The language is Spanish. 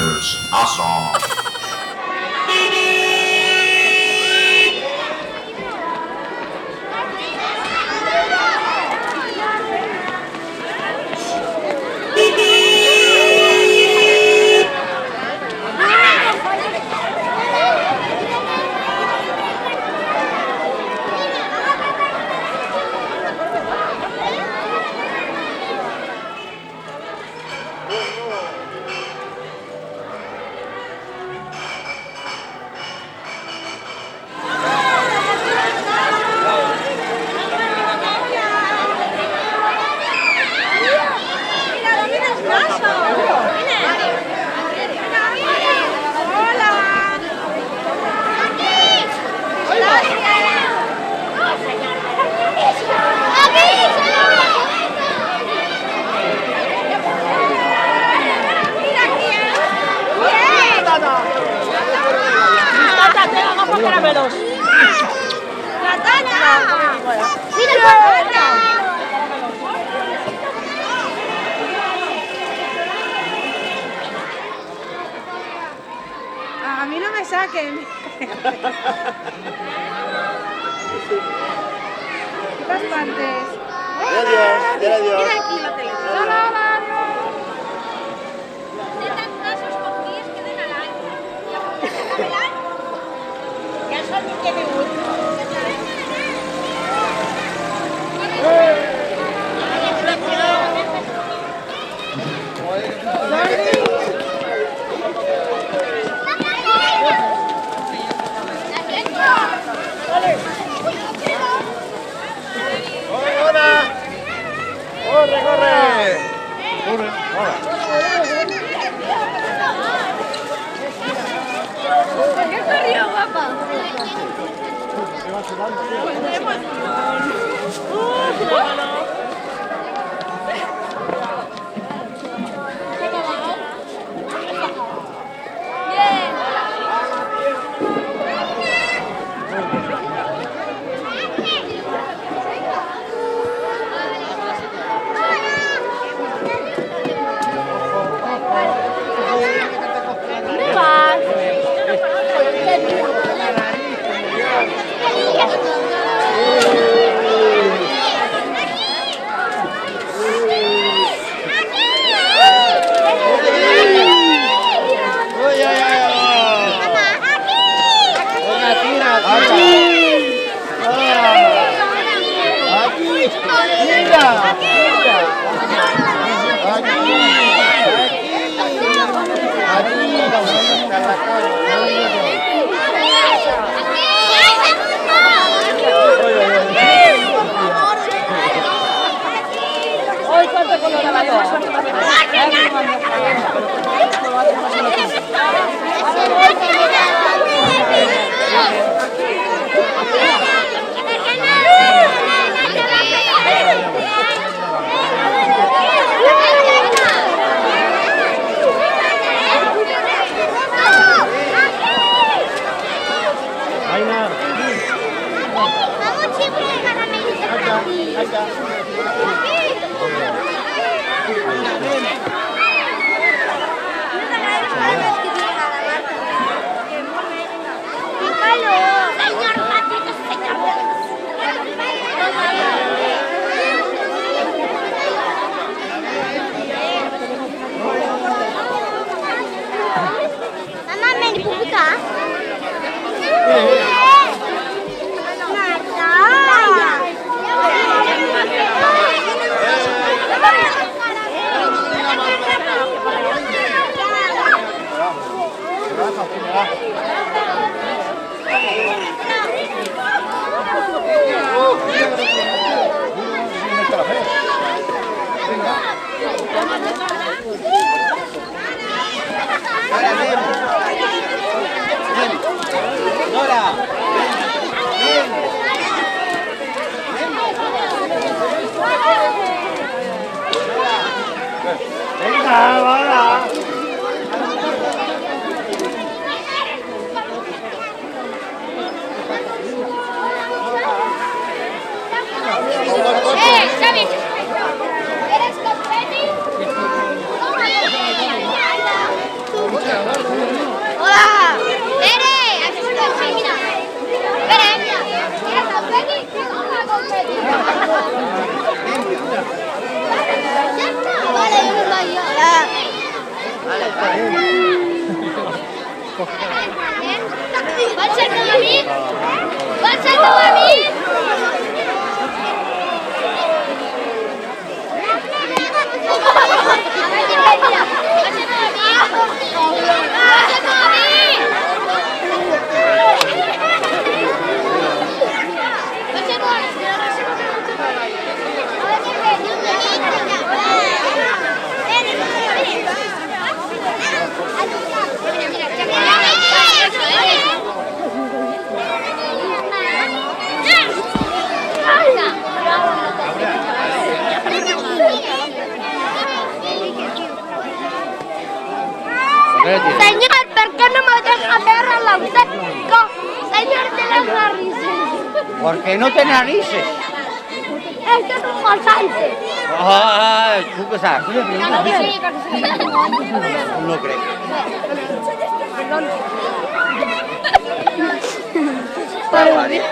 Brothers. Awesome. Caramelos. ¡La taza! ¡Mira el A mí no me saquen. Las partes. Adiós, adiós. Mira aquí la televisión. ¡Corre, corre! ¡Corre! ¿Por qué corrió, guapa? ¿Dónde vas? Mamá, ¿me puedo buka? Venga, va. ¿Sabes? ¿Eres confeti? Vol ser com a mi? Vol ser com a mi? Señor, ¿por qué no me deja ver al auténtico señor de las narices? ¿Por qué no té narices? Esto es un falsante. Ah, tu què saps? No crec. Va dir.